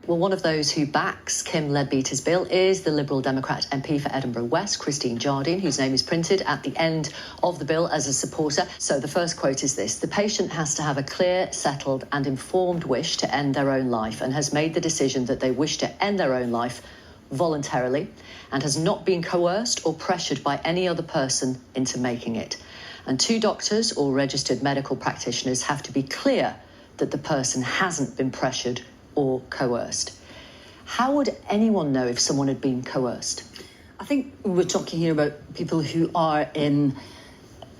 Well, one of those who backs Kim Leadbeater's bill is the Liberal Democrat MP for Edinburgh West, Christine Jardy, whose name is printed at the end of the bill as a supporter. So the first quote is this: "The patient has to have a clear, settled and informed wish to end their own life and has made the decision that they wish to end their own life voluntarily and has not been coerced or pressured by any other person into making it. And 2 doctors or registered medical practitioners have to be clear that the person hasn't been pressured or coerced." How would anyone know if someone had been coerced? I think we're talking here about people who are in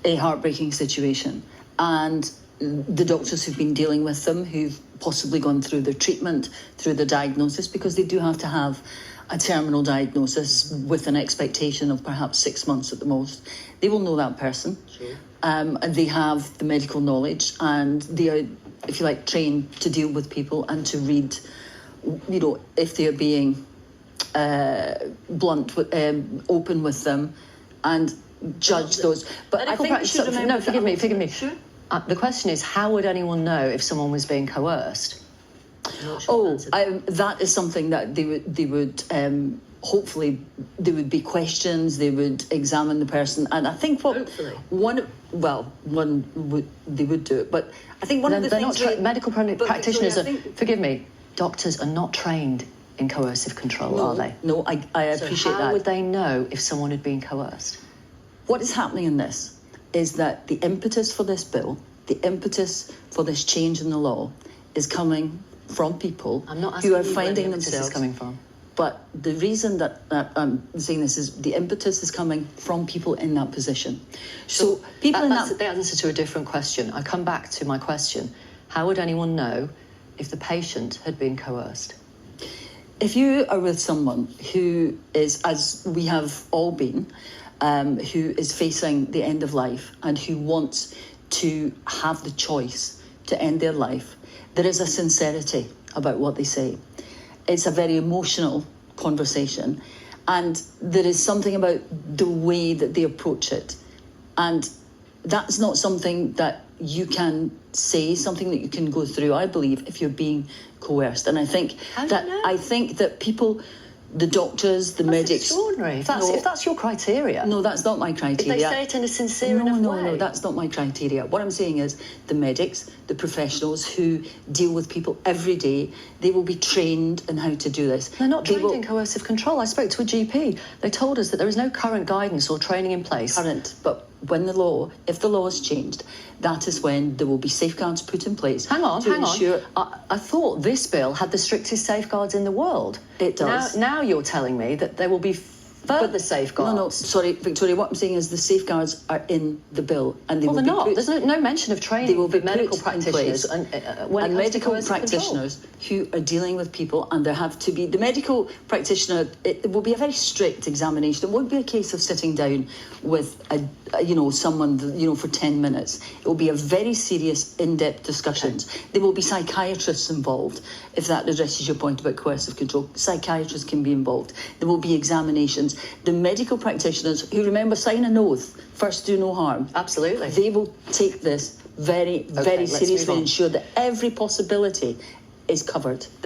a heartbreaking situation, and the doctors who've been dealing with them, who've possibly gone through their treatment, through the diagnosis, because they do have to have a terminal diagnosis with an expectation of perhaps 6 months at the most. They will know that person. Sure. And they have the medical knowledge, and they are, if you like, trained to deal with people and to read, you know, if they're being blunt, open with them, and judge those. But I think we should remember. No, forgive me. Sure. The question is, how would anyone know if someone was being coerced? That is something that they would hopefully there would be questions. They would examine the person, and I think they would do it. But I think one of the things medical practitioners forgive me, doctors are not trained in coercive control, are they? No, I appreciate that. How would they know if someone had been coerced? What is happening in this is that the impetus for this bill, the impetus for this change in the law, is coming from people who are finding themselves. Is coming from. But the reason that I'm saying this is the impetus is coming from people in that position. So people that's the answer to a different question. I come back to my question: how would anyone know if the patient had been coerced? If you are with someone who is, as we have all been, who is facing the end of life and who wants to have the choice to end their life, there is a sincerity about what they say. It's a very emotional conversation, and there is something about the way that they approach it. And that's not something that you can say, something that you can go through, I believe, if you're being coerced. And I think that people, the doctors, the medics... That's extraordinary. If that's your criteria. No, that's not my criteria. If they say it in a sincere enough way. No, that's not my criteria. What I'm saying is the medics, the professionals who deal with people every day, they will be trained in how to do this. They're not trained in coercive control. I spoke to a GP. They told us that there is no current guidance or training in place. But if the law is changed, that is when there will be safeguards put in place. Hang on. I thought this bill had the strictest safeguards in the world. It does. Now you're telling me that there will be further safeguards. No, sorry, Victoria, what I'm saying is the safeguards are in the bill, and they will they're be not. There's no mention of training. They will be medical practitioners and medical practitioners who are dealing with people, and there have to be the medical practitioner. It will be a very strict examination. It won't be a case of sitting down with someone for 10 minutes. It will be a very serious, in-depth discussions. Okay. There will be psychiatrists involved. If that addresses your point about coercive control, psychiatrists can be involved. There will be examinations. The medical practitioners who, remember, sign an oath, first do no harm. Absolutely. They will take this very seriously and ensure that every possibility is covered.